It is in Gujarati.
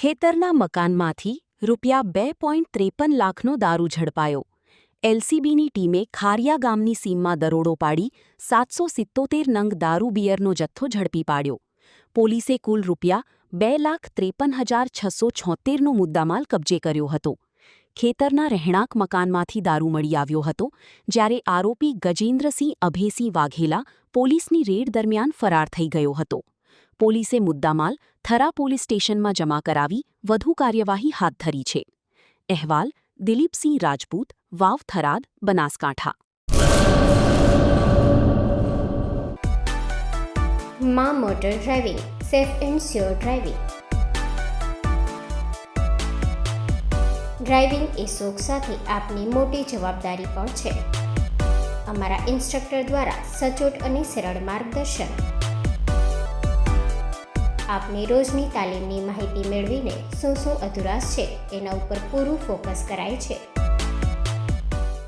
ખેતરના મકાનમાંથી ₹2.53 લાખનો દારૂ ઝડપાયો. એલસીબીની ટીમે ખારિયા ગામની સીમમાં દરોડો પાડી 777 નંગ દારૂ બિયરનો જથ્થો ઝડપી પાડ્યો. પોલીસે કુલ ₹2,53,676નો મુદ્દામાલ કબજે કર્યો હતો. ખેતરના રહેણાંક મકાનમાંથી દારૂ મળી આવ્યો હતો, જ્યારે આરોપી ગજેન્દ્રસિંહ અભયસિંહ વાઘેલા પોલીસની રેડ દરમિયાન ફરાર થઈ ગયો હતો. પોલીસે મુદ્દામાલ થરા પોલીસ સ્ટેશનમાં જમા કરાવી વધુ કાર્યવાહી હાથ ધરી છે. અહેવાલ દિલીપસિંહ રાજપૂત, વાવ, થરાદ, બનાસકાંઠા. માં motor driving, safe and sure driving. Driving એ શોખ સાથે આપની મોટી જવાબદારી પણ છે. અમારા ઇન્સ્ટ્રક્ટર દ્વારા સચોટ અને સરળ માર્ગદર્શન. આપની રોજની તાલીમની માહિતી મેળવીને શું અધુરાશ છે એના ઉપર પૂરું ફોકસ કરાય છે.